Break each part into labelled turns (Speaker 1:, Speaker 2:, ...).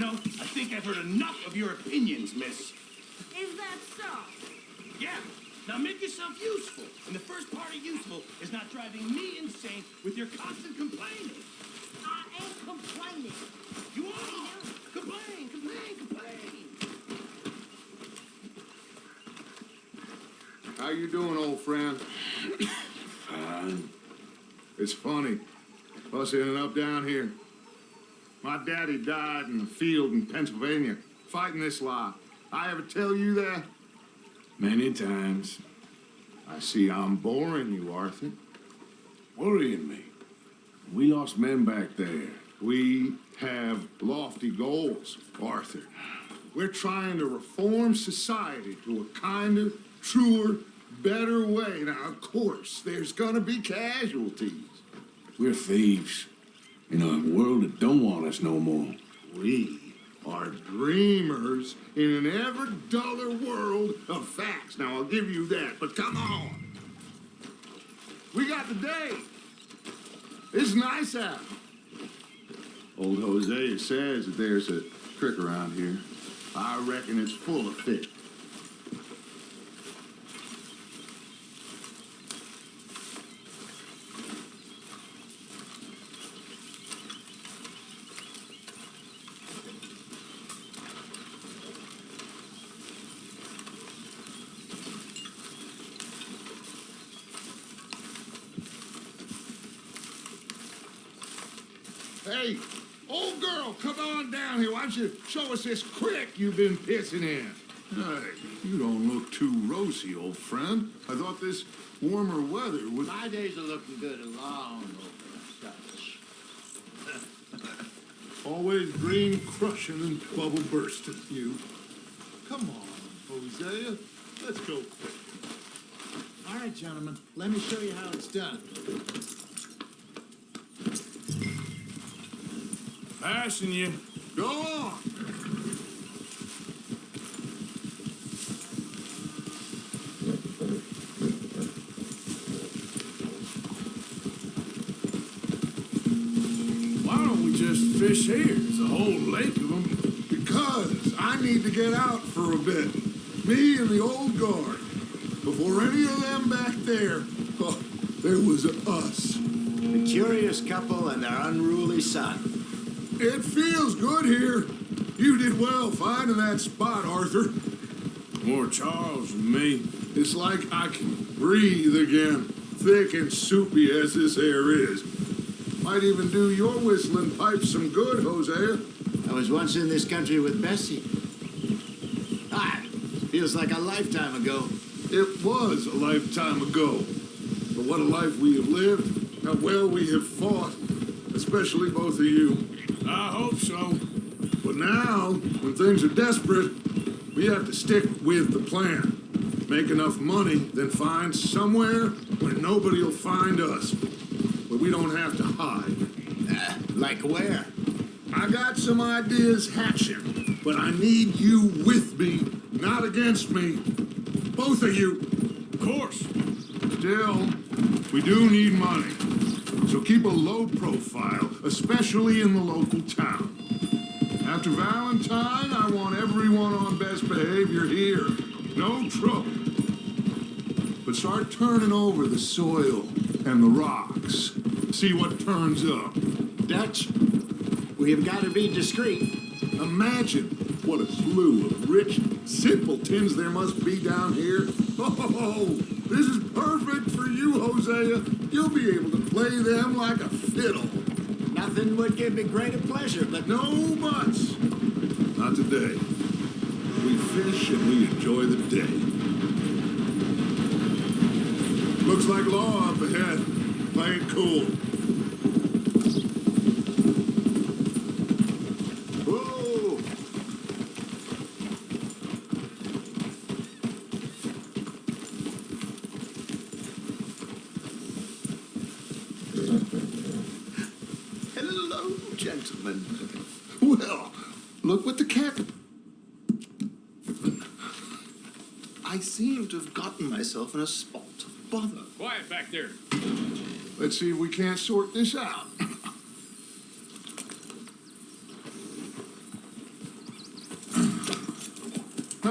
Speaker 1: know, I think I've heard enough of your opinions, miss.
Speaker 2: Is that so?
Speaker 1: Yeah. Now make yourself useful. And the first part of useful is not driving me insane with your constant complaining.
Speaker 2: I ain't complaining.
Speaker 1: You are. Complain, complain, complain.
Speaker 3: How you doing, old friend?
Speaker 4: Fine.
Speaker 3: It's funny. Us ending up down here. My daddy died in the field in Pennsylvania, fighting this lie. I ever tell you that?
Speaker 4: Many times.
Speaker 3: I see I'm boring you, Arthur.
Speaker 4: Worrying me. We lost men back there.
Speaker 3: We have lofty goals, Arthur. We're trying to reform society to a kinder, truer, better way. Now, of course, there's gonna be casualties.
Speaker 4: We're thieves. In a world that don't want us no more.
Speaker 3: We are dreamers in an ever duller world of facts. Now, I'll give you that, but come on. We got the day. It's nice out. Old Hosea says that there's a trick around here. I reckon it's full of fish. Hey, old girl, come on down here. Why don't you show us this creek you've been pissing in? Hey, you don't look too rosy, old friend. I thought this warmer weather was...
Speaker 5: My days are looking good along over such.
Speaker 3: Always green crushing and bubble bursting, you. Come on, Hosea. Let's go quick.
Speaker 5: All right, gentlemen, let me show you how it's done.
Speaker 4: Passing you.
Speaker 3: Go on.
Speaker 4: Why don't we just fish here? There's a whole lake of them.
Speaker 3: Because I need to get out for a bit. Me and the old guard. Before any of them back there, oh, there was us.
Speaker 5: The curious couple and their unruly son.
Speaker 3: It feels good here. You did well finding that spot, Arthur.
Speaker 4: More Charles than me.
Speaker 3: It's like I can breathe again, thick and soupy as this air is. Might even do your whistling pipes some good, Hosea.
Speaker 5: I was once in this country with Bessie. Feels like a lifetime ago.
Speaker 3: It was a lifetime ago. But what a life we have lived, how well we have fought, especially both of you.
Speaker 4: I hope so.
Speaker 3: But now, when things are desperate, we have to stick with the plan. Make enough money, then find somewhere where nobody will find us. Where we don't have to hide.
Speaker 5: Like where?
Speaker 3: I got some ideas hatching, but I need you with me, not against me. Both of you.
Speaker 4: Of course.
Speaker 3: Still, we do need money. So keep a low profile, especially in the local town. After Valentine, I want everyone on best behavior here. No trouble. But start turning over the soil and the rocks. See what turns up.
Speaker 5: Dutch, we've got to be discreet.
Speaker 3: Imagine what a slew of rich simpletons there must be down here. Oh, this is perfect for you, Hosea. You'll be able to play them like a fiddle.
Speaker 5: Nothing would give me greater pleasure, but
Speaker 3: No buts. Not today. We fish and we enjoy the day. Looks like law up ahead. Play it cool.
Speaker 5: whoa!
Speaker 3: Hello, gentlemen. Well, look what the captain...
Speaker 6: I seem to have gotten myself in a spot of bother.
Speaker 4: Quiet back there.
Speaker 3: Let's see if we can't sort this out.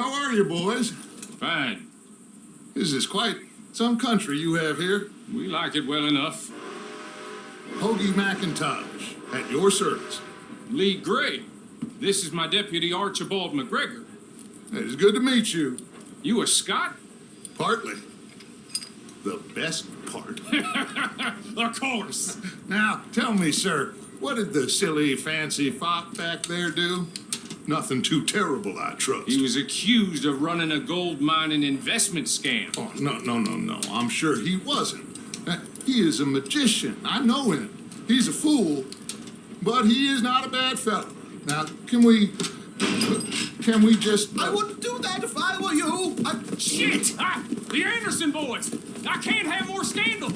Speaker 3: how are you, boys?
Speaker 7: Fine.
Speaker 3: This is quite some country you have here.
Speaker 7: We like it well enough.
Speaker 3: Hoagie McIntosh, at your service.
Speaker 7: Lee Gray. This is my deputy Archibald McGregor.
Speaker 3: It is good to meet you.
Speaker 7: You a Scot?
Speaker 3: Partly. The best part.
Speaker 7: Of course.
Speaker 3: Now, tell me, sir, what did the silly, fancy fop back there do? Nothing too terrible, I trust.
Speaker 7: He was accused of running a gold mining investment scam.
Speaker 3: Oh, no. I'm sure he wasn't. He is a magician. I know him. He's a fool, but he is not a bad fellow. Now, can we just...
Speaker 6: I wouldn't do that if I were you.
Speaker 7: Shit! The Anderson boys! I can't have more scandal!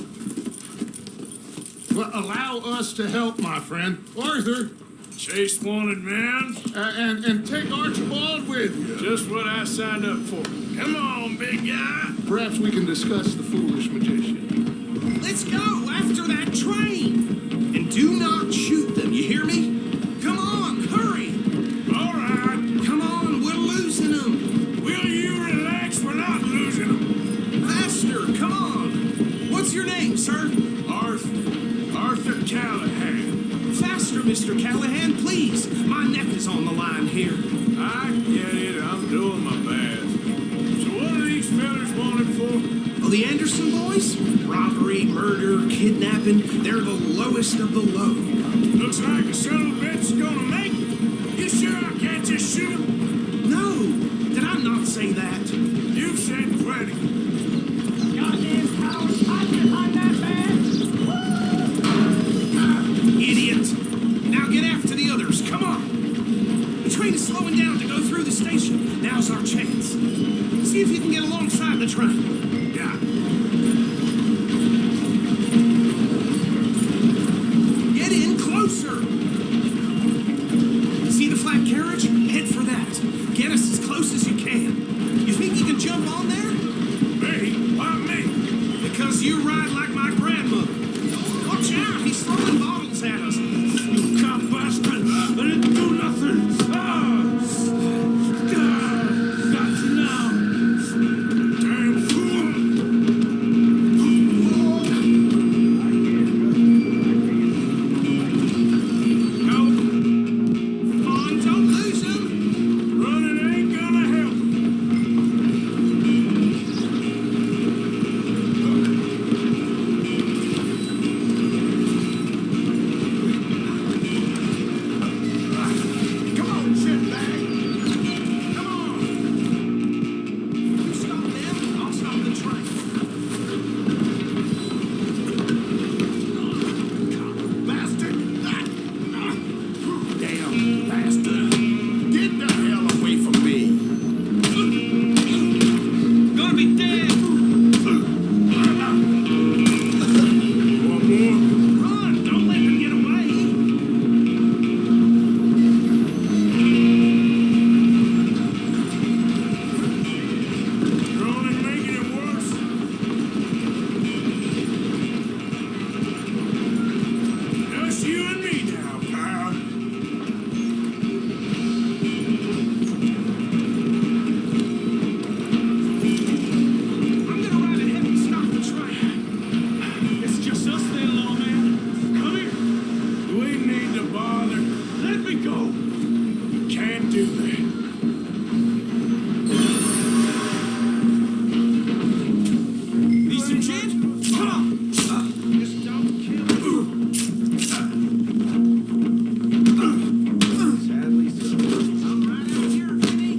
Speaker 3: Well, allow us to help, my friend. Arthur,
Speaker 4: Chase wanted man.
Speaker 3: and take Archibald with you.
Speaker 4: Just what I signed up for. Come on, big guy.
Speaker 3: Perhaps we can discuss the foolish magician.
Speaker 1: Let's go after that train. And do not shoot them, you hear me? Come on, hurry.
Speaker 4: All right.
Speaker 1: Come on, we're losing them.
Speaker 4: Will you relax? We're not losing them.
Speaker 1: Faster, come on. What's your name, sir?
Speaker 4: Arthur Callahan.
Speaker 1: Faster, Mr. Callahan, please. My neck is on the line here.
Speaker 4: I get it. I'm doing my best. So what are these fellas wanted for?
Speaker 1: Oh, the Anderson boys? Robbery, murder, kidnapping. They're the lowest of the low.
Speaker 4: Looks like a son of a bitch is gonna make it. You sure I can't just shoot him?
Speaker 1: No, did I not say that?
Speaker 4: You've said plenty.
Speaker 2: Goddamn cowards hiding behind that man!
Speaker 1: Idiot! Now get after the others, come on! The train is slowing down to go through the station. Now's our chance. See if you can get alongside the train.
Speaker 4: Yeah.
Speaker 1: Get in closer! See the flat carriage? Head for that. Get us as close as you can. You think you can jump on there?
Speaker 4: Me? Why me?
Speaker 1: Because you ride like my grandmother. Watch out, he's throwing bottles at us. You cop bastard! I didn't do nothing! Got you now!
Speaker 4: Damn fool!
Speaker 1: No. Come on, don't lose him!
Speaker 4: Running ain't gonna help.
Speaker 1: Come on, shitbag! Come on! You stop them, I'll stop the train. Bastard! Damn bastard! Get the hell away from me! Gonna be dead! Run! Don't let them get away!
Speaker 4: You're only making it worse. Just you and me now, pal.
Speaker 1: I'm gonna ride ahead and stop the train. It's just us then, lawman. Come here.
Speaker 4: We need to bother.
Speaker 1: Let me go.
Speaker 4: Can't do that.
Speaker 1: Need some gin? Come on. Just don't kill me. Sadly so. I'm right out here, Vinny.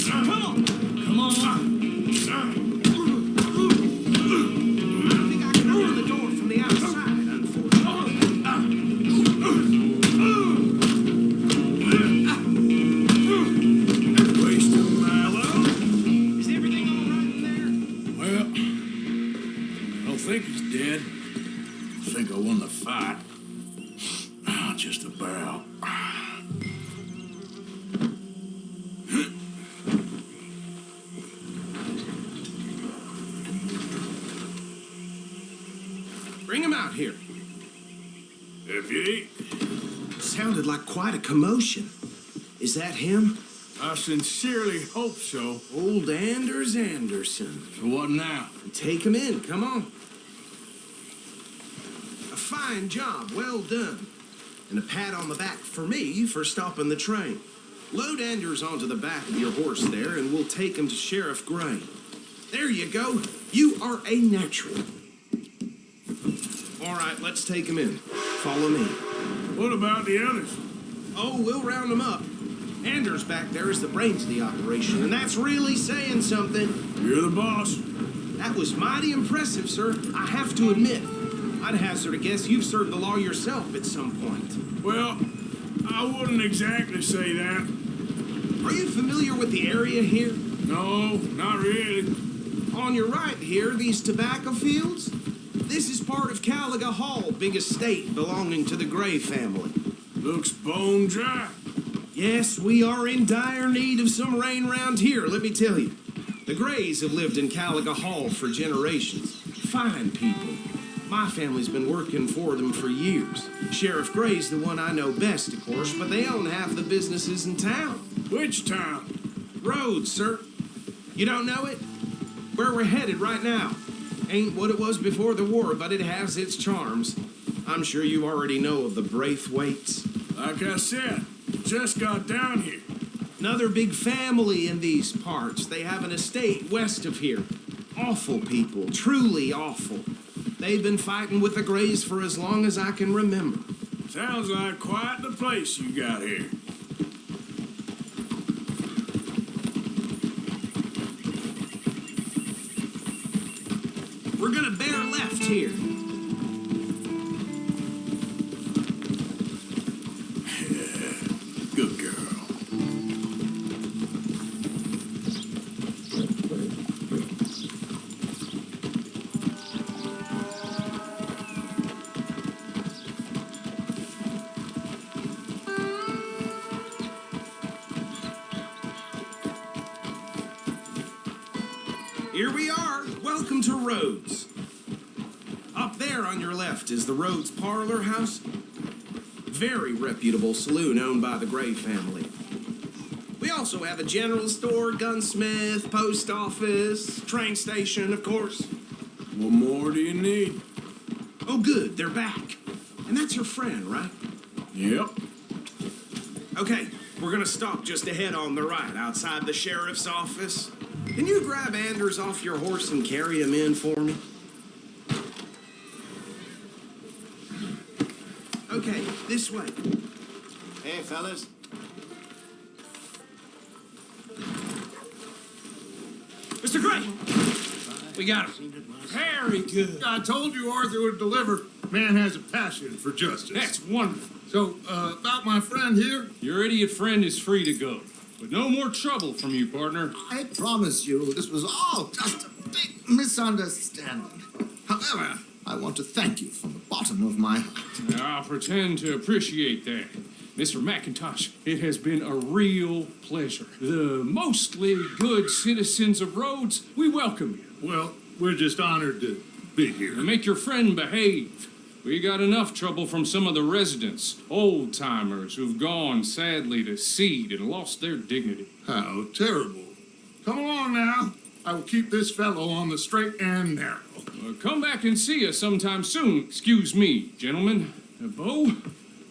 Speaker 1: Come on. Come on. I don't think I can open the door from the outside, unfortunately.
Speaker 4: Waste of my
Speaker 1: Hello? Is everything all right in there?
Speaker 4: Well, I don't think he's dead. I think I won the fight. Just about.
Speaker 1: Bring him out here.
Speaker 4: Deputy?
Speaker 1: Sounded like quite a commotion. Is that him?
Speaker 4: I sincerely hope so.
Speaker 1: Old Anders Anderson.
Speaker 4: So what now?
Speaker 1: Take him in, come on. A fine job, well done. And a pat on the back for me for stopping the train. Load Anders onto the back of your horse there, and we'll take him to Sheriff Gray. There you go. You are a natural. All right, let's take him in. Follow me.
Speaker 4: What about the others?
Speaker 1: Oh, we'll round them up. Anders back there is the brains of the operation, and that's really saying something.
Speaker 4: You're the boss.
Speaker 1: That was mighty impressive, sir. I have to admit. I'd hazard a guess you've served the law yourself at some point.
Speaker 4: Well, I wouldn't exactly say that.
Speaker 1: Are you familiar with the area here?
Speaker 4: No, not really.
Speaker 1: On your right here, these tobacco fields? This is part of Caliga Hall, big estate belonging to the Gray family.
Speaker 4: Looks bone dry.
Speaker 1: Yes, we are in dire need of some rain round here, let me tell you. The Grays have lived in Caliga Hall for generations. Fine people. My family's been working for them for years. Sheriff Gray's the one I know best, of course, but they own half the businesses in town.
Speaker 4: Which town?
Speaker 1: Rhodes, sir. You don't know it? Where we're headed right now. Ain't what it was before the war, but it has its charms. I'm sure you already know of the Braithwaites.
Speaker 4: Like I said, just got down here.
Speaker 1: Another big family in these parts. They have an estate west of here. Awful people, truly awful. They've been fighting with the Grays for as long as I can remember.
Speaker 4: Sounds like quite the place you got here.
Speaker 1: We're gonna bear left here.
Speaker 4: Good girl.
Speaker 1: Here we are. Welcome to Rhodes. Up there on your left is the Rhodes Parlor House. Very reputable saloon owned by the Gray family. We also have a general store, gunsmith, post office, train station, of course.
Speaker 4: What more do you need?
Speaker 1: Oh, good, they're back. And that's your friend, right?
Speaker 4: Yep.
Speaker 1: Okay, we're gonna stop just ahead on the right, outside the sheriff's office. Can you grab Anders off your horse and carry him in for me? Okay, this way.
Speaker 5: Hey, fellas.
Speaker 7: Mr. Gray! We got him. Very good.
Speaker 3: I told you Arthur would deliver. Man has a passion for justice.
Speaker 7: That's wonderful.
Speaker 3: So, about my friend here?
Speaker 8: Your idiot friend is free to go. But no more trouble from you, partner.
Speaker 6: I promise you, this was all just a big misunderstanding. However, I want to thank you from the bottom of my heart.
Speaker 8: I'll pretend to appreciate that. Mr. McIntosh, it has been a real pleasure. The mostly good citizens of Rhodes, we welcome you.
Speaker 3: Well, we're just honored to be here.
Speaker 8: And make your friend behave. We got enough trouble from some of the residents, old-timers who've gone, sadly, to seed and lost their dignity.
Speaker 3: How terrible. Come along now. I will keep this fellow on the straight and narrow.
Speaker 8: Come back and see us sometime soon. Excuse me, gentlemen. Bo,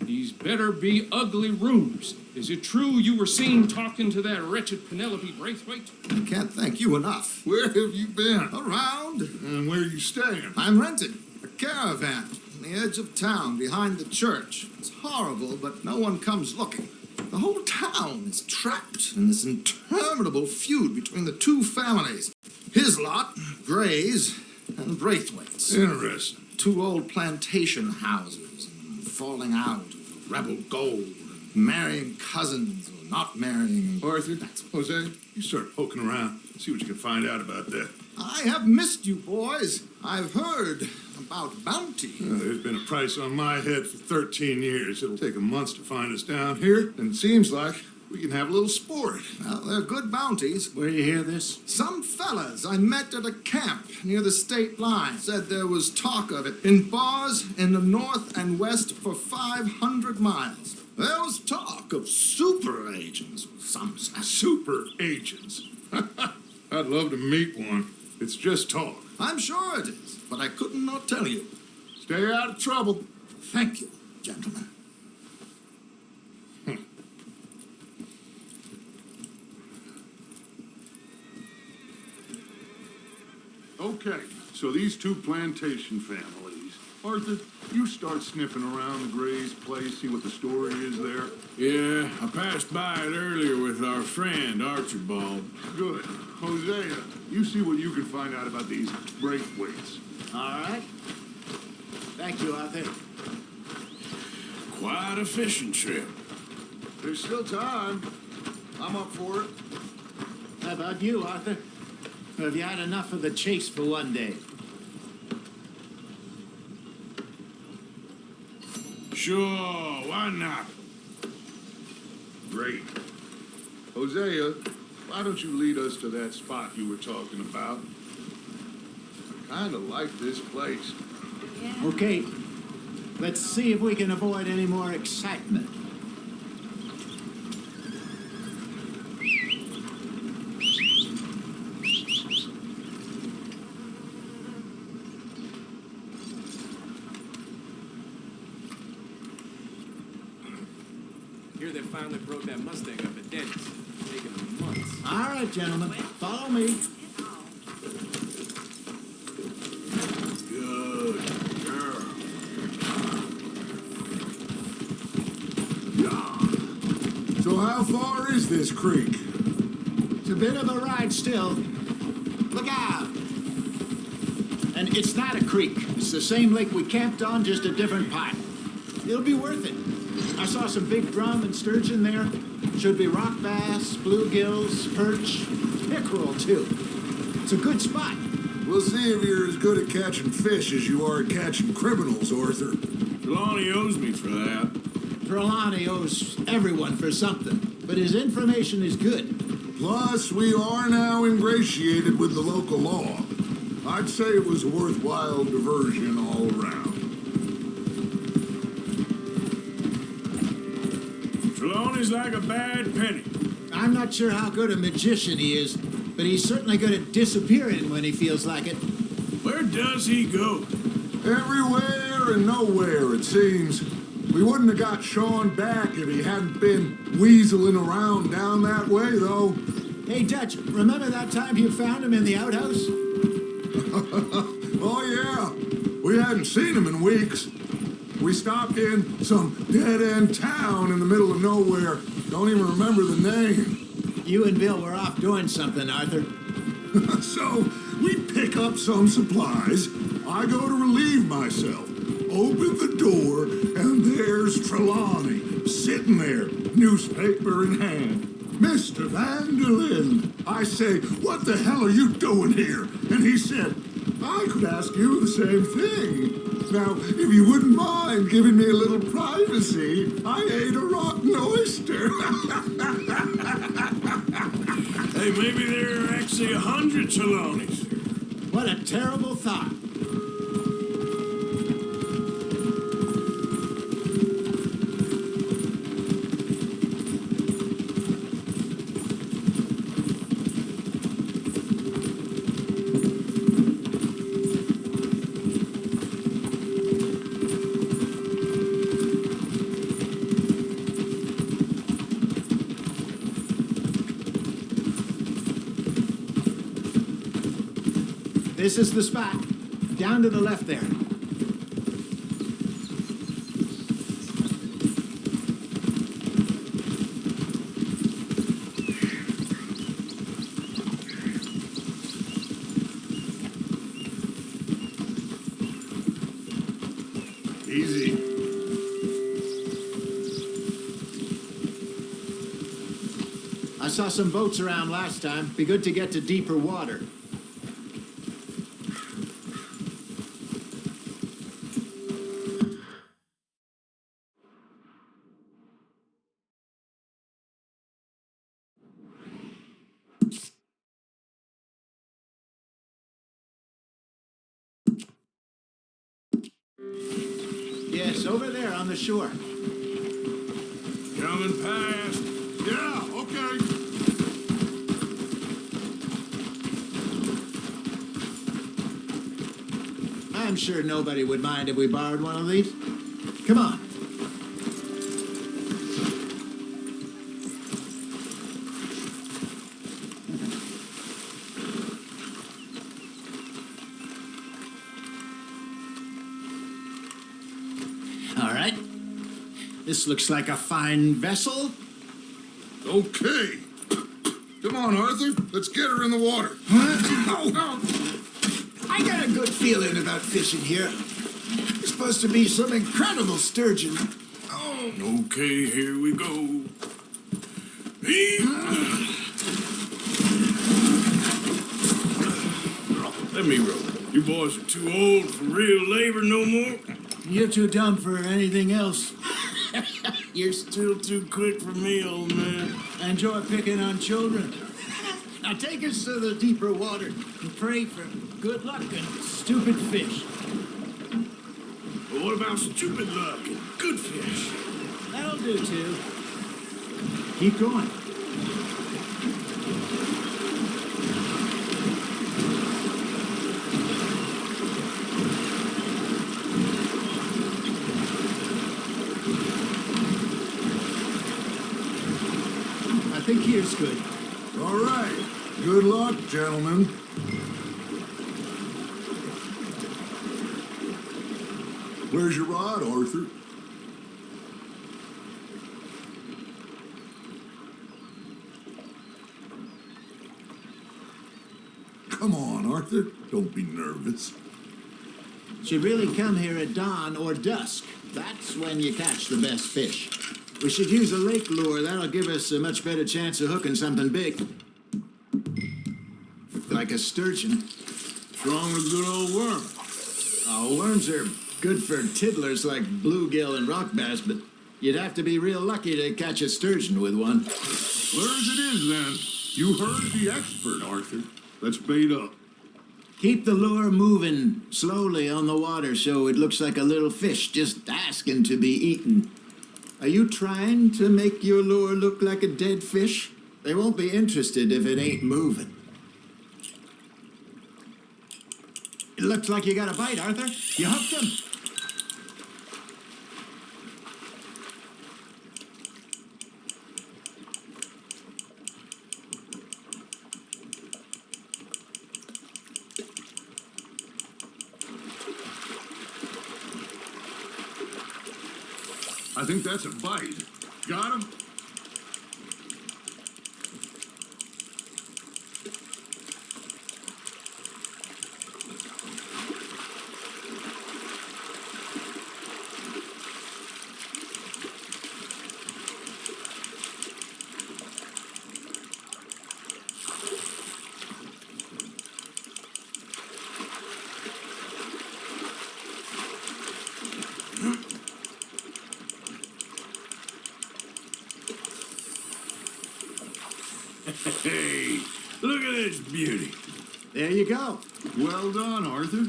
Speaker 8: these better be ugly rumors. Is it true you were seen talking to that wretched Penelope Braithwaite?
Speaker 6: I can't thank you enough.
Speaker 3: Where have you been?
Speaker 6: Around.
Speaker 3: And where are you staying?
Speaker 6: I'm renting a caravan on the edge of town behind the church. It's horrible, but no one comes looking. The whole town is trapped in this interminable feud between the two families. His lot, Gray's, and Braithwaite's.
Speaker 3: Interesting.
Speaker 6: Two old plantation houses, and falling out of rebel gold, marrying cousins or not marrying.
Speaker 3: Arthur, Jose, you start poking around. See what you can find out about that.
Speaker 6: I have missed you, boys. I've heard about bounty.
Speaker 3: There's been a price on my head for 13 years. It'll take 'em months to find us down here, and it seems like we can have a little sport.
Speaker 6: Well, they're good bounties.
Speaker 5: Where you hear this?
Speaker 6: Some fellas I met at a camp near the state line said there was talk of it in bars in the north and west for 500 miles. There was talk of super agents, Some
Speaker 3: Super agents. I'd love to meet one. It's just talk.
Speaker 6: I'm sure it is, but I couldn't not tell you.
Speaker 3: Stay out of trouble.
Speaker 6: Thank you, gentlemen.
Speaker 3: Okay, so these two plantation families. Arthur, you start sniffing around the Gray's place, see what the story is there.
Speaker 4: Yeah, I passed by it earlier with our friend, Archibald.
Speaker 3: Good. Hosea, you see what you can find out about these Braithwaites.
Speaker 5: All right. Thank you, Arthur.
Speaker 4: Quite a fishing trip.
Speaker 3: There's still time. I'm up for it.
Speaker 5: How about you, Arthur? Have you had enough of the chase for one day?
Speaker 4: Sure, why not?
Speaker 3: Great. Hosea, why don't you lead us to that spot you were talking about? I kind of like this place.
Speaker 5: Okay. Let's see if we can avoid any more excitement.
Speaker 7: Here they finally broke that Mustang up at Denny's. It's taken them months.
Speaker 5: All right, gentlemen. Follow me.
Speaker 4: Good girl.
Speaker 3: So how far is this creek?
Speaker 5: It's a bit of a ride still. Look out! And it's not a creek. It's the same lake we camped on, just a different part. It'll be worth it. I saw some big drum and sturgeon there. Should be rock bass, bluegills, perch, pickerel too. It's a good spot.
Speaker 3: We'll see if you're as good at catching fish as you are at catching criminals, Arthur.
Speaker 4: Trelawney owes me for that.
Speaker 5: Trelawney owes everyone for something, but his information is good.
Speaker 3: Plus, we are now ingratiated with the local law. I'd say it was a worthwhile diversion all around.
Speaker 4: Trelawney's like a bad penny.
Speaker 5: I'm not sure how good a magician he is, but he's certainly good at disappearing when he feels like it.
Speaker 4: Where does he go?
Speaker 3: Everywhere and nowhere, it seems. We wouldn't have got Sean back if he hadn't been weaseling around down that way, though.
Speaker 5: Hey, Dutch, remember that time you found him in the outhouse?
Speaker 3: Oh, yeah. We hadn't seen him in weeks. We stopped in some dead-end town in the middle of nowhere. Don't even remember the name.
Speaker 5: You and Bill were off doing something, Arthur.
Speaker 3: So, we pick up some supplies. I go to relieve myself. Open the door, and there's Trelawney, sitting there, newspaper in hand. Mr. Vanderlyn. I say, what the hell are you doing here? And he said, I could ask you the same thing. Now, if you wouldn't mind giving me a little privacy, I ate a rotten oyster.
Speaker 4: Hey, maybe there are actually 100 Trelawneys.
Speaker 5: What a terrible thought. This is the spot. Down to the left there.
Speaker 3: Easy.
Speaker 5: I saw some boats around last time. Be good to get to deeper water. Yes, over there on the shore.
Speaker 4: Coming past.
Speaker 3: Yeah, okay.
Speaker 5: I'm sure nobody would mind if we borrowed one of these. Come on. All right. This looks like a fine vessel.
Speaker 3: Okay. Come on, Arthur. Let's get her in the water.
Speaker 5: I got a good feeling about fishing here. It's supposed to be some incredible sturgeon.
Speaker 3: Oh,
Speaker 4: Okay, here we go. Let me row. You boys are too old for real labor no more.
Speaker 5: You're too dumb for anything else.
Speaker 4: You're still too quick for me, old man.
Speaker 5: Enjoy picking on children. Now take us to the deeper water and pray for good luck and stupid fish.
Speaker 4: But what about stupid luck and good fish?
Speaker 5: That'll do too. Keep going. I think here's good.
Speaker 3: all right. Good luck, gentlemen. Where's your rod, Arthur? Come on, Arthur. Don't be nervous.
Speaker 5: Should really come here at dawn or dusk. That's when you catch the best fish. We should use a lake lure. That'll give us a much better chance of hooking something big. Like a sturgeon.
Speaker 3: Strong as a good old worm.
Speaker 5: Oh, worms are good for tiddlers like bluegill and rock bass, but you'd have to be real lucky to catch a sturgeon with one.
Speaker 3: Where as it is, then. You heard the expert, Arthur. Let's bait up.
Speaker 5: Keep the lure moving slowly on the water so it looks like a little fish just asking to be eaten. Are you trying to make your lure look like a dead fish? They won't be interested if it ain't moving. It looks like you got a bite, Arthur. You hooked him.
Speaker 3: I think that's a bite. Got him?
Speaker 4: Hey, look at this beauty.
Speaker 5: There you go.
Speaker 3: Well done, Arthur.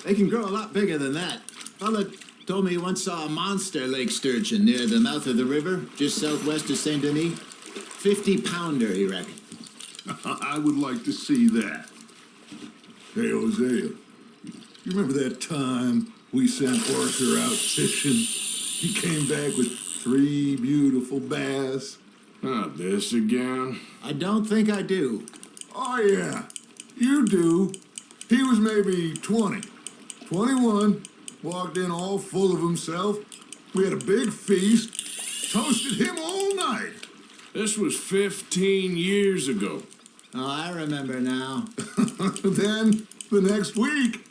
Speaker 5: They can grow a lot bigger than that. Fella told me he once saw a monster lake sturgeon near the mouth of the river, just southwest of Saint Denis. 50-pounder, he reckoned.
Speaker 3: I would like to see that. Hey, Hosea, you remember that time we sent Arthur out fishing? He came back with 3 beautiful bass.
Speaker 4: Not this again.
Speaker 5: I don't think I do.
Speaker 3: Oh, yeah, you do. He was maybe 20, 21, walked in all full of himself. We had a big feast, toasted him all night.
Speaker 4: This was 15 years ago.
Speaker 5: Oh, I remember now.
Speaker 3: Then, the next week,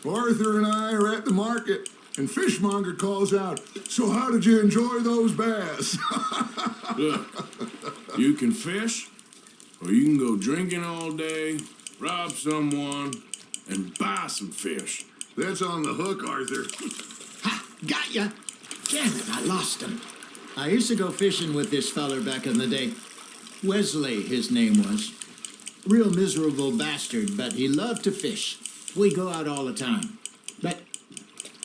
Speaker 3: Arthur and I are at the market, and Fishmonger calls out, "So how did you enjoy those bass?"
Speaker 4: Look, you can fish, or you can go drinking all day, rob someone, and buy some fish.
Speaker 3: That's on the hook, Arthur.
Speaker 5: Ha! Got ya! Damn it, I lost him. I used to go fishing with this feller back in the day. Wesley, his name was. Real miserable bastard, but he loved to fish. We go out all the time. But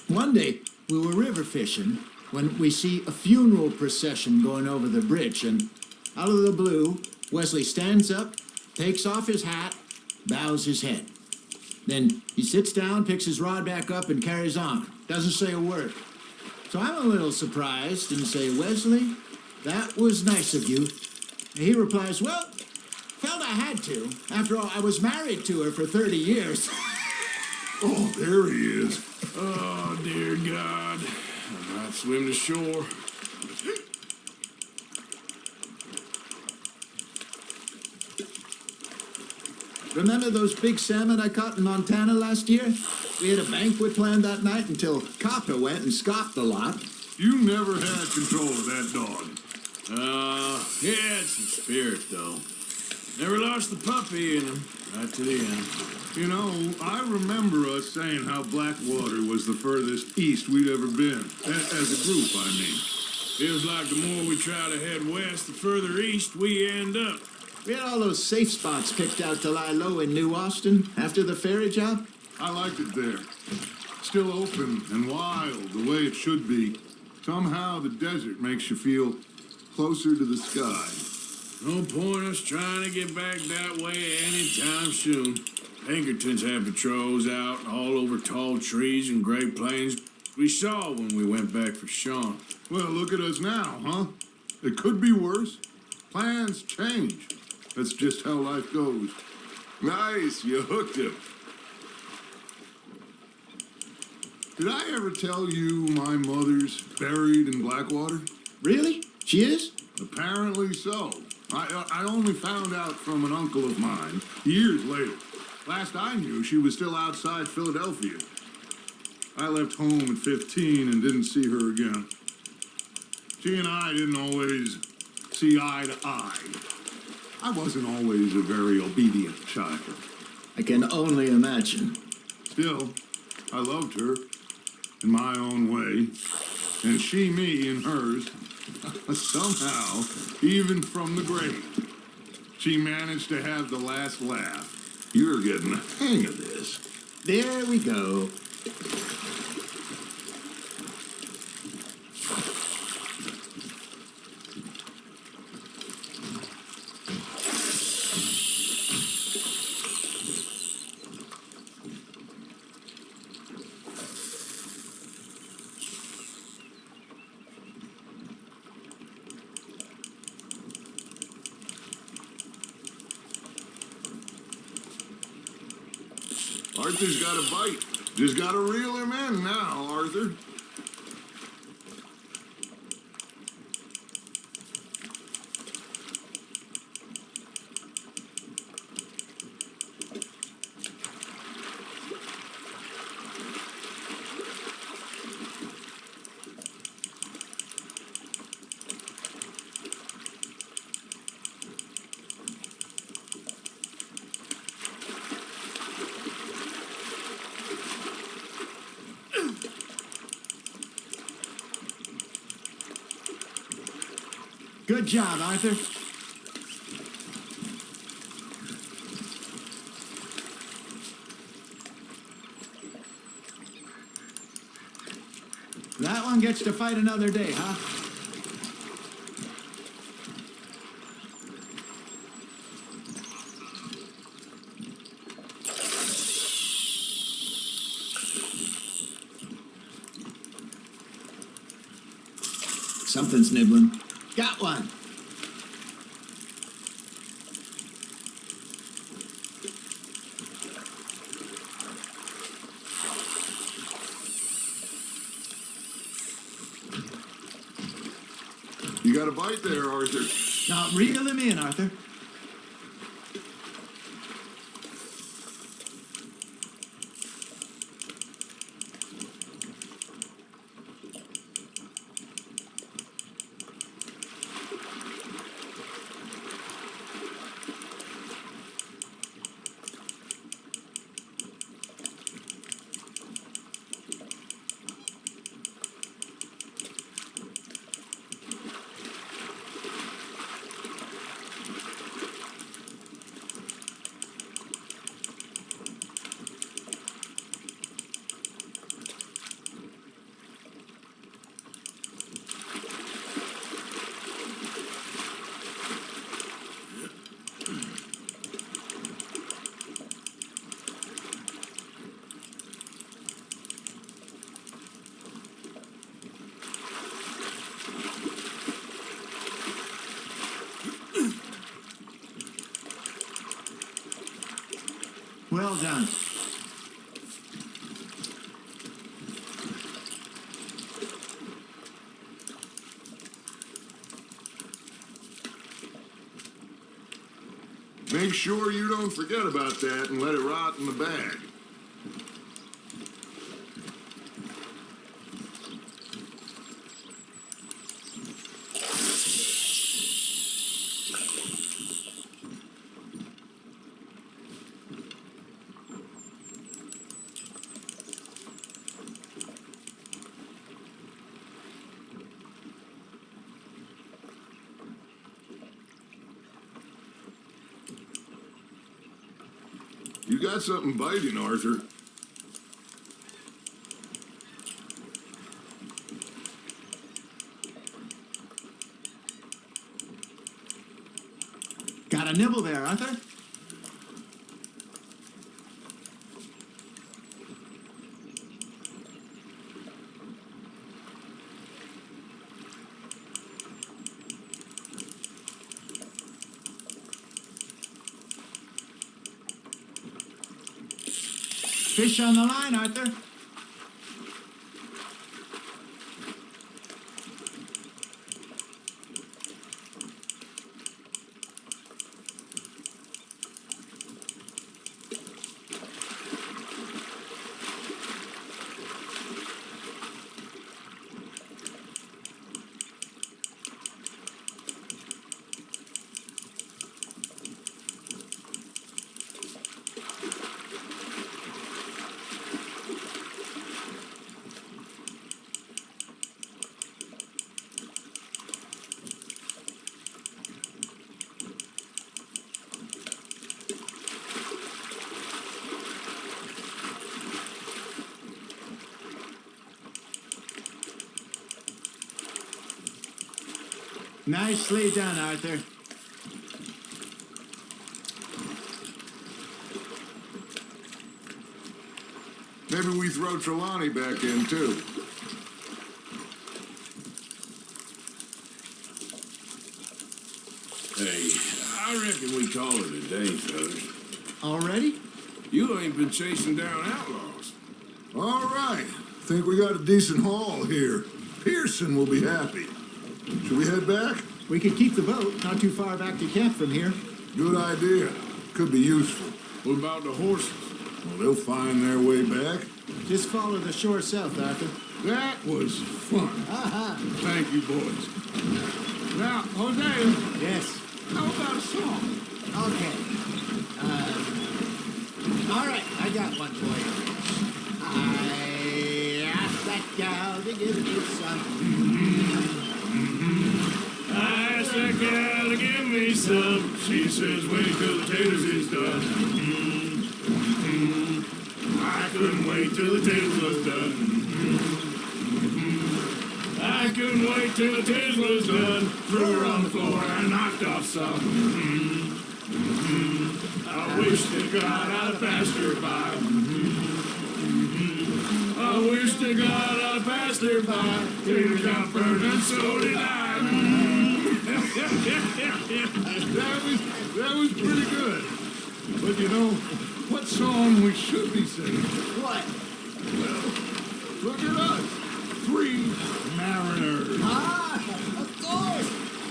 Speaker 5: one day, we were river fishing when we see a funeral procession going over the bridge, and out of the blue, Wesley stands up, takes off his hat, bows his head. Then he sits down, picks his rod back up, and carries on. Doesn't say a word. So I'm a little surprised and say, Wesley, that was nice of you. And he replies, well, felt I had to. After all, I was married to her for 30 years.
Speaker 3: Oh, there he is.
Speaker 4: Oh, dear God. I might swim to shore.
Speaker 5: Remember those big salmon I caught in Montana last year? We had a banquet planned that night until Copper went and scoffed a lot.
Speaker 3: You never had control of that dog.
Speaker 4: He had some spirit, though. Never lost the puppy in him, right to the end.
Speaker 3: You know, I remember us saying how Blackwater was the furthest east we'd ever been. As a group, I mean.
Speaker 4: Feels like the more we try to head west, the further east we end up.
Speaker 5: We had all those safe spots picked out to lie low in New Austin after the ferry job.
Speaker 3: I liked it there. Still open and wild, the way it should be. Somehow the desert makes you feel closer to the sky.
Speaker 4: No point us trying to get back that way anytime soon. Pinkertons had patrols out all over tall trees and Great Plains. We saw when we went back for Sean.
Speaker 3: Well, look at us now, huh? It could be worse. Plans change. That's just how life goes. Nice, you hooked him. Did I ever tell you my mother's buried in Blackwater?
Speaker 5: Really? She is?
Speaker 3: Apparently so. I only found out from an uncle of mine years later. Last I knew, she was still outside Philadelphia. I left home at 15 and didn't see her again. She and I didn't always see eye to eye. I wasn't always a very obedient child.
Speaker 5: I can only imagine.
Speaker 3: Still, I loved her in my own way, and she me in hers. Somehow, even from the grave, she managed to have the last laugh. You're getting the hang of this.
Speaker 5: There we go.
Speaker 3: Arthur's got a bite. Just gotta reel him in now, Arthur.
Speaker 5: Good job, Arthur. That one gets to fight another day, huh? Something's nibbling. Got one.
Speaker 3: You got a bite there, Arthur.
Speaker 5: Now reel him in, Arthur. Well done.
Speaker 3: Make sure you don't forget about that and let it rot in the bag. You got something biting, Arthur.
Speaker 5: Got a nibble there, Arthur? Fish on the line, Arthur. Nicely done, Arthur.
Speaker 3: Maybe we throw Trelawney back in, too.
Speaker 4: Hey, I reckon we call it a day, fellas.
Speaker 5: Already?
Speaker 4: You ain't been chasing down outlaws.
Speaker 3: All right. Think we got a decent haul here. Pearson will be happy. Should we head back?
Speaker 5: We could keep the boat not too far back to camp from here.
Speaker 3: Good idea. Could be useful.
Speaker 4: What about the horses?
Speaker 3: Well, they'll find their way back.
Speaker 5: Just follow the shore south, Arthur.
Speaker 3: That was fun. Thank you, boys.
Speaker 4: Now, Hosea,
Speaker 5: Yes.
Speaker 4: how about a song?
Speaker 5: Okay. All right, I got one for you. I asked that gal to give me some.
Speaker 4: I asked that gal to give me some. She says, wait till the taters is done. I couldn't wait till the taters was done. I couldn't wait till the taters was done. Threw her on the floor and knocked off some. I wish to God I'd have passed her by. I wish to God I'd have passed her by. Taters got burned and so did I.
Speaker 3: That was pretty good. But you know, what song we should be singing?
Speaker 5: What?
Speaker 3: Well, look at us. 3 mariners.
Speaker 5: Of course.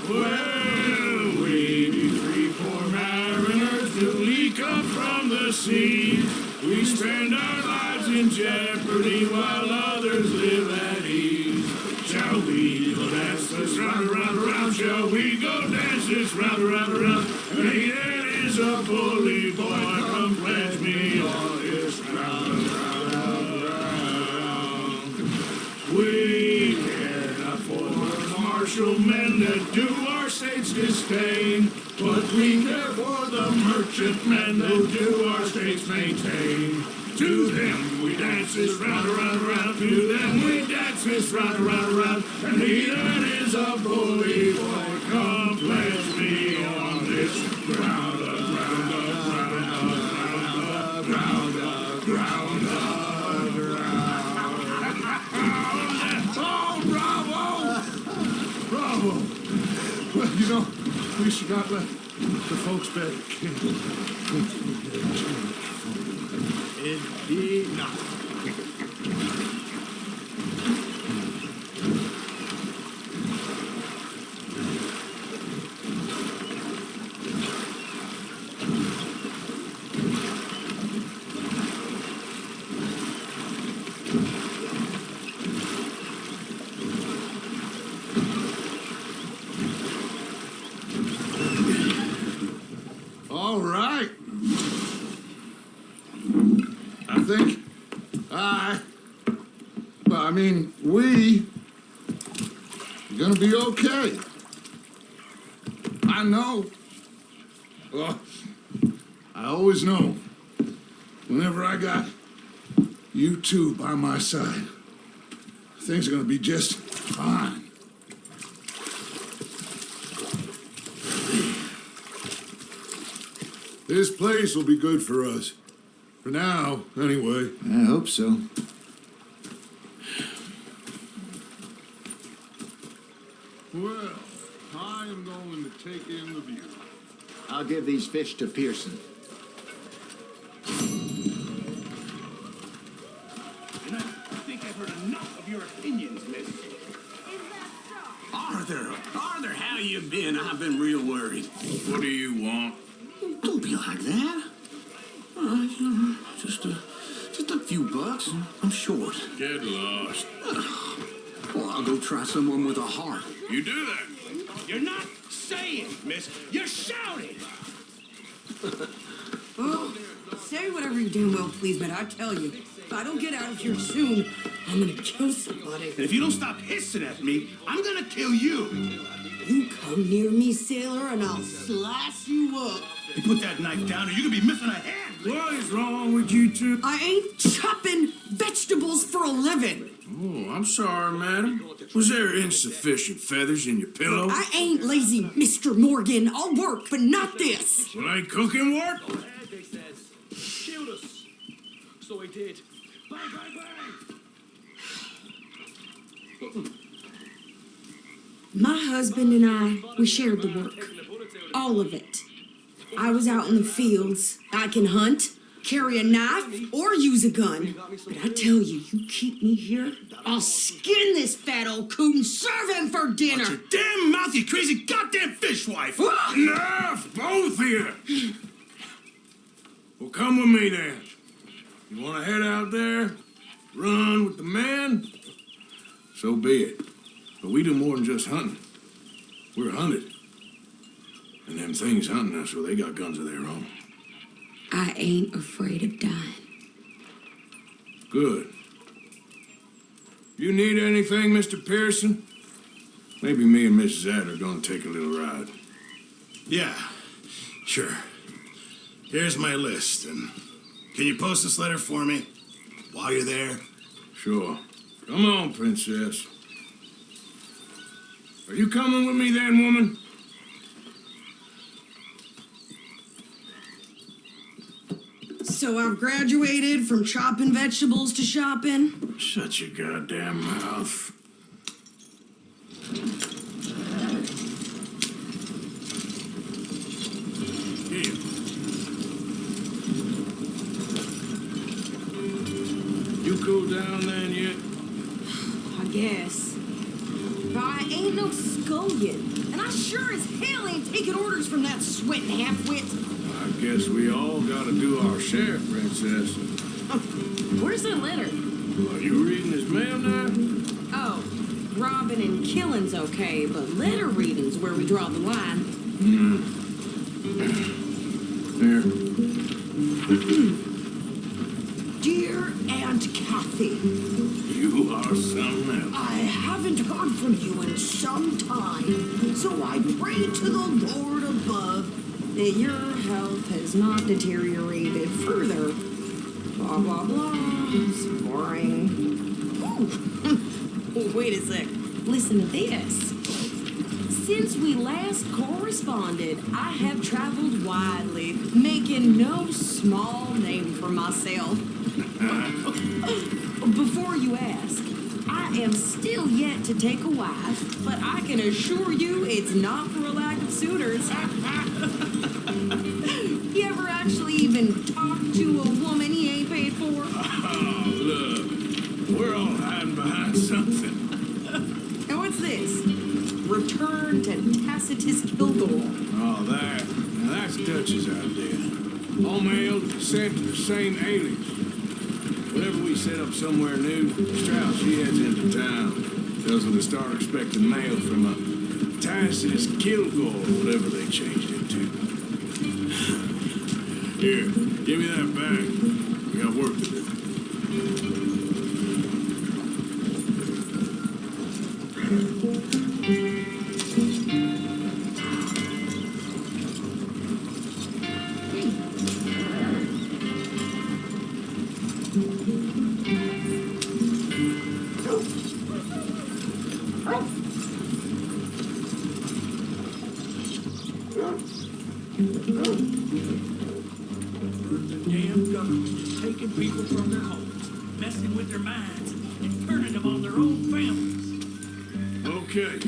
Speaker 4: Well, we be 3 poor mariners newly come from the sea. We spend our lives in jeopardy while others live at ease. Shall we go dance this round, around, around? Shall we go dance this round, around, around? And he that is a bully boy, come pledge me on this round, round, round, round. We care not for the martial men that do our state's disdain, but we care for the merchant men that do our state's maintain. To them we dance this round, around, around. To them we dance this round, around, around. And he that is a bully boy, come pledge me on this ground, ground, ground, ground, ground, ground, ground. Oh, bravo! Bravo!
Speaker 3: Well, you know, we should not let the folks back at camp think we had too much fun.
Speaker 5: It did not.
Speaker 3: All right. I think we are gonna be okay. I know. Well, I always know. Whenever I got you two by my side, things are gonna be just fine. This place will be good for us. For now, anyway.
Speaker 5: I hope so.
Speaker 3: Well, I am going to take in the view.
Speaker 5: I'll give these fish to Pearson.
Speaker 1: And I think I've heard enough of your opinions, miss.
Speaker 9: Arthur, how you been? I've been real worried.
Speaker 4: What do you want?
Speaker 9: Don't be like that. All right, just a few bucks. I'm short.
Speaker 4: Get lost.
Speaker 9: Well, I'll go try someone with a heart.
Speaker 4: You do that.
Speaker 1: You're not saying, miss. You're shouting.
Speaker 10: Oh, say whatever you damn well please, but I tell you, if I don't get out of here soon, I'm gonna kill somebody.
Speaker 9: And if you don't stop hissing at me, I'm gonna kill you.
Speaker 10: You come near me, sailor, and I'll slice you up.
Speaker 9: You put that knife down or you could be missing a hand.
Speaker 4: What is wrong with you two?
Speaker 10: I ain't chopping vegetables for a living.
Speaker 4: Oh, I'm sorry, madam. Was there insufficient feathers in your pillow?
Speaker 10: I ain't lazy, Mr. Morgan. I'll work, but not this.
Speaker 4: Well, ain't cooking work?
Speaker 7: They says, shoot us. So he did. Bang, bang, bang.
Speaker 10: My husband and I, we shared the work. All of it. I was out in the fields. I can hunt, carry a knife, or use a gun. But I tell you, you keep me here, I'll skin this fat old coot and serve him for dinner.
Speaker 9: Watch your damn mouth, you crazy goddamn fishwife.
Speaker 4: Enough, both of you. Well, come with me then. You want to head out there, run with the men? So be it. But we do more than just hunting. We're hunted. And them things hunting us, well, they got guns of their own.
Speaker 10: I ain't afraid of dying.
Speaker 4: Good. You need anything, Mr. Pearson? Maybe me and Mrs. Adler are gonna take a little ride.
Speaker 9: Yeah, sure. Here's my list, and can you post this letter for me while you're there?
Speaker 4: Sure. Come on, princess. Are you coming with me then, woman?
Speaker 10: So I've graduated from chopping vegetables to shopping.
Speaker 4: Shut your goddamn mouth. Here. You cool down then yet?
Speaker 10: I guess. But I ain't no scullion. And I sure as hell ain't taking orders from that sweating half-wit.
Speaker 4: I guess we all gotta do our share, princess.
Speaker 10: Where's that letter?
Speaker 4: Are you reading his mail now?
Speaker 10: Oh, robbing and killing's okay, but letter reading's where we draw the line.
Speaker 4: Here.
Speaker 10: Dear Aunt Kathy,
Speaker 4: You are something else.
Speaker 10: I haven't heard from you in some time, so I pray to the Lord above that your health has not deteriorated further. Blah, blah, blah. It's boring. Ooh. Wait a sec. Listen to this. Since we last corresponded, I have traveled widely, making no small name for myself. Before you ask, I am still yet to take a wife, but I can assure you it's not for a lack of suitors. You ever actually even talk to a woman he ain't paid door?
Speaker 4: Oh, look. We're all hiding behind something.
Speaker 10: And what's this? Return to Tacitus Kilgore.
Speaker 4: Oh, that. Now that's Dutch's idea. All mail sent to the same alias. Whenever we set up somewhere new, Strauss, she heads into town. Tells them to start expecting mail from a Tacitus Kilgore, or whatever they changed it to. Here, give me that bag. We got work to do.
Speaker 2: Damn government is taking people from their homes, messing with their minds, and turning them on their own families.
Speaker 4: Okay,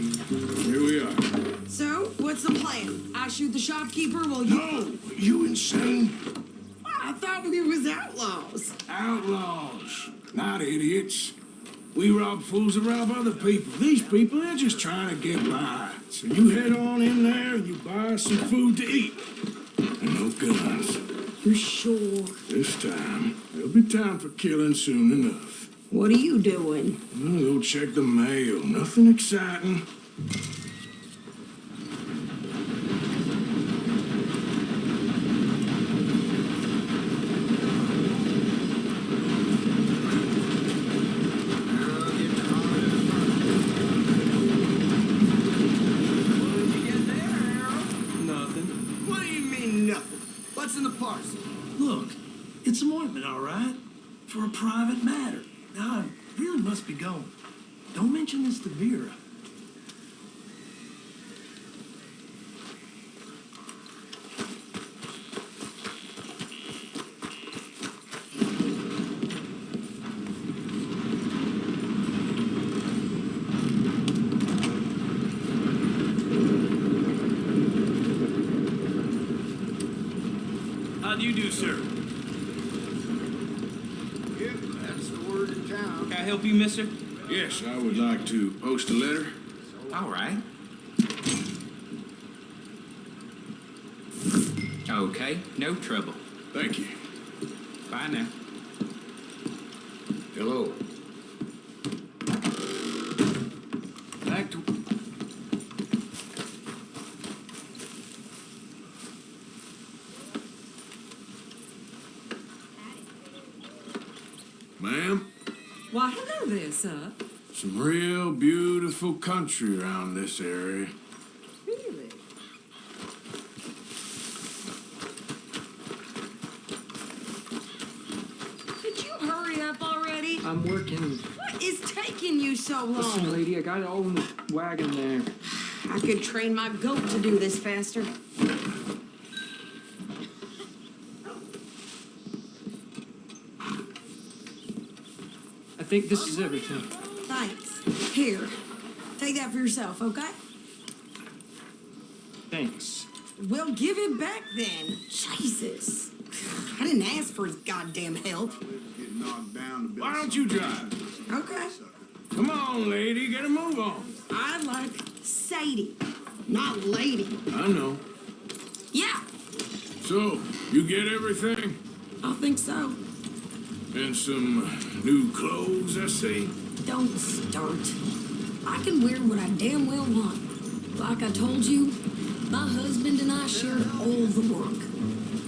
Speaker 4: here we are.
Speaker 10: So, what's the plan? I shoot the shopkeeper while you...
Speaker 4: No, you insane?
Speaker 10: I thought we was outlaws.
Speaker 4: Outlaws, not idiots. We rob fools that rob other people. These people, they're just trying to get by. So you head on in there and you buy us some food to eat. And no guns.
Speaker 10: You sure?
Speaker 4: This time, there'll be time for killing soon enough.
Speaker 10: What are you doing?
Speaker 4: I'll go check the mail. Nothing exciting.
Speaker 7: Nothing.
Speaker 6: What do you mean, nothing? What's in the parcel?
Speaker 2: Look, it's an ointment, all right? For a private matter. Now, I really must be going. Don't mention this to Vera. How do you do, sir?
Speaker 6: Yep, that's the word in town.
Speaker 7: Can I help you, mister?
Speaker 4: Yes, I would like to post a letter.
Speaker 7: All right. Okay, no trouble.
Speaker 4: Thank you.
Speaker 7: Bye now.
Speaker 4: Hello.
Speaker 2: Back to...
Speaker 4: Ma'am,
Speaker 10: Why, hello there, sir.
Speaker 4: some real beautiful country around this area.
Speaker 10: Really? Could you hurry up already?
Speaker 11: I'm working.
Speaker 10: What is taking you so
Speaker 11: Listen,
Speaker 10: long?
Speaker 11: lady, I got it all in the wagon there.
Speaker 10: I could train my goat to do this faster.
Speaker 11: I think this is everything.
Speaker 10: Thanks. Here, take that for yourself, okay?
Speaker 11: Thanks.
Speaker 10: Well, give it back then. Jesus. I didn't ask for his goddamn help.
Speaker 3: Get knocked down to build
Speaker 4: Why don't you drive?
Speaker 10: Okay.
Speaker 4: Come on, lady, get a move on.
Speaker 10: I like Sadie, not lady.
Speaker 4: I know.
Speaker 10: Yeah,
Speaker 4: So, you get everything?
Speaker 10: I think so.
Speaker 4: And some new clothes, I see.
Speaker 10: Don't start. I can wear what I damn well want. Like I told you, my husband and I shared all the work.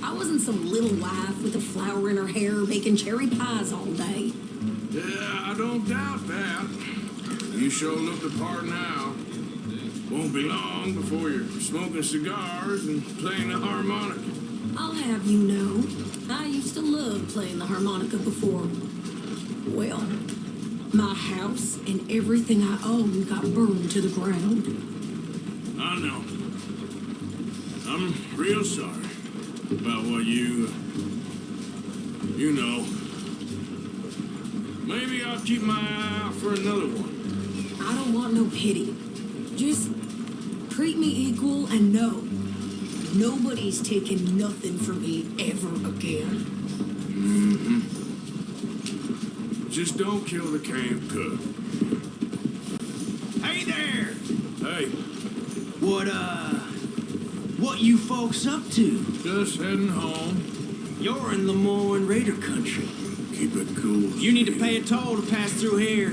Speaker 10: I wasn't some little wife with a flower in her hair making cherry pies all day.
Speaker 4: Yeah, I don't doubt that. You sure look the part now. Won't be long before you're smoking cigars and playing the harmonica.
Speaker 10: I'll have you know, I used to love playing the harmonica before. Well, my house and everything I owned got burned to the ground.
Speaker 4: I know. I'm real sorry about what you know. Maybe I'll keep my eye out for another one.
Speaker 10: I don't want no pity. Just treat me equal and know nobody's taking nothing from me ever again.
Speaker 4: just don't kill the camp cook.
Speaker 5: Hey there!
Speaker 4: Hey,
Speaker 5: What you folks up to?
Speaker 4: just heading home.
Speaker 5: You're in Lemoyne Raider country.
Speaker 4: Keep it cool.
Speaker 5: You need to pay a toll to pass through here.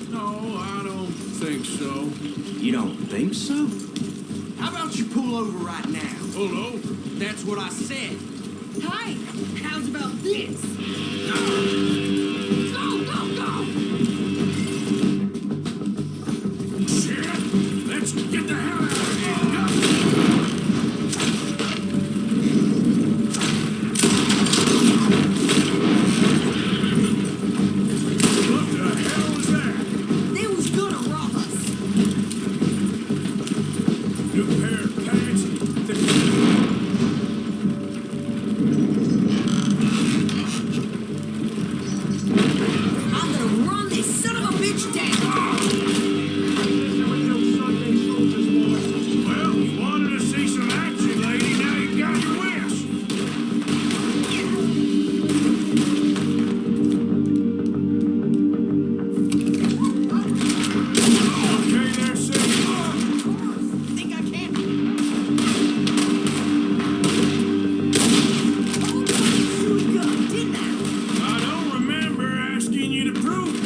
Speaker 4: No, I don't think so.
Speaker 5: You don't think so? How about you pull over right now?
Speaker 4: Pull over.
Speaker 5: That's what I said.
Speaker 10: Hey, how's about this? Go, go, go!
Speaker 4: Shit! Let's get the hell out of here! Go! What the hell was that?
Speaker 10: They was gonna rob us.
Speaker 4: New pair of pants?
Speaker 10: I'm gonna run this son of a bitch down.
Speaker 4: Well, you wanted to see some action, lady. Now you got your wish. Okay there, Sadie.
Speaker 10: Think I can? Shoot a gun, didn't I?
Speaker 4: I don't remember asking you to prove it.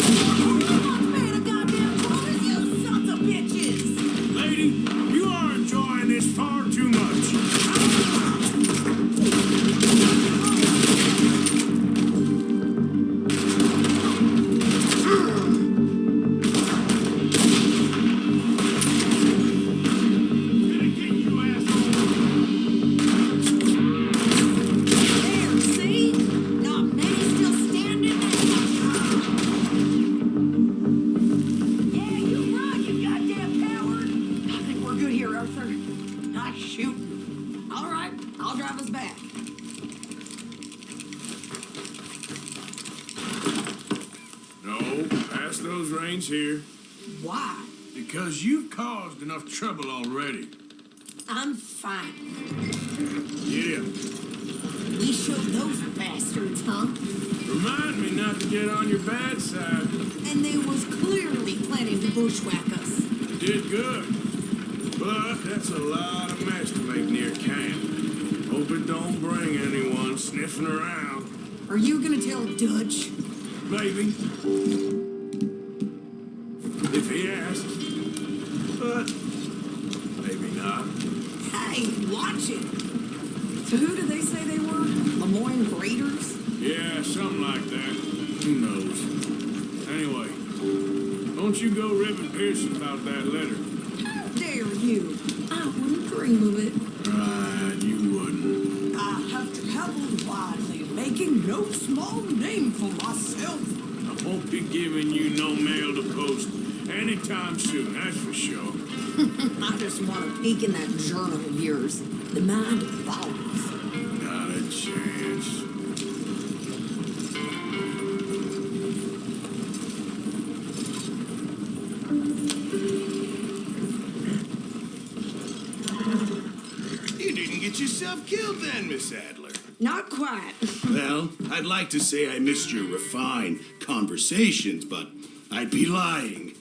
Speaker 10: Man, a goddamn promise, you sons of bitches!
Speaker 4: Lady, you are enjoying this far too much.
Speaker 10: There, see? Not many still standing there. Yeah, you're right, you goddamn coward. I think we're good here, Arthur. Nice shooting. All right, I'll drive us back.
Speaker 4: No, pass those reins here.
Speaker 10: Why?
Speaker 4: Because you've caused enough trouble already.
Speaker 10: I'm fine.
Speaker 4: Yeah.
Speaker 10: We showed those bastards, huh?
Speaker 4: Remind me not to get on your bad side.
Speaker 10: And they was clearly planning to bushwhack us.
Speaker 4: You did good. But that's a lot of mess to make near camp. Hope it don't bring anyone sniffing around.
Speaker 10: Are you gonna tell Dutch?
Speaker 4: Maybe. If he asks. But maybe not.
Speaker 10: Hey, watch it. So who did they say they were? Lemoyne Raiders?
Speaker 4: Yeah, something like that. Who knows? Anyway, don't you go ribbing Pearson about that letter.
Speaker 10: How dare you? I wouldn't dream of it.
Speaker 4: Right, you wouldn't.
Speaker 10: I have traveled widely, making no small name for myself.
Speaker 4: I won't be giving you no mail to post anytime soon, that's for sure.
Speaker 10: I just want to peek in that journal of yours. The mind boggles.
Speaker 4: Not a chance.
Speaker 9: You didn't get yourself killed then, Miss Adler.
Speaker 10: Not quite.
Speaker 9: Well, I'd like to say I missed your refined conversations, but I'd be lying.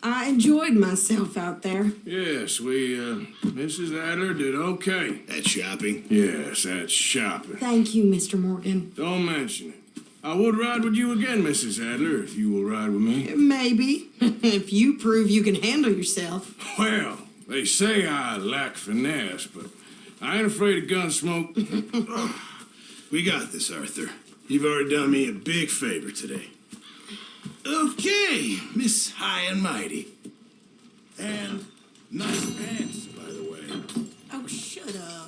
Speaker 10: I enjoyed myself out there.
Speaker 4: Yes, Mrs. Adler did okay.
Speaker 9: That shopping?
Speaker 4: Yes, that's shopping.
Speaker 10: Thank you, Mr. Morgan.
Speaker 4: Don't mention it. I would ride with you again, Mrs. Adler, if you will ride with me.
Speaker 10: Maybe. If you prove you can handle yourself.
Speaker 4: Well, they say I lack finesse, but I ain't afraid of gun smoke.
Speaker 9: We got this, Arthur. You've already done me a big favor today. Okay, Miss High and Mighty. And nice pants, by the way.
Speaker 10: Oh, shut up.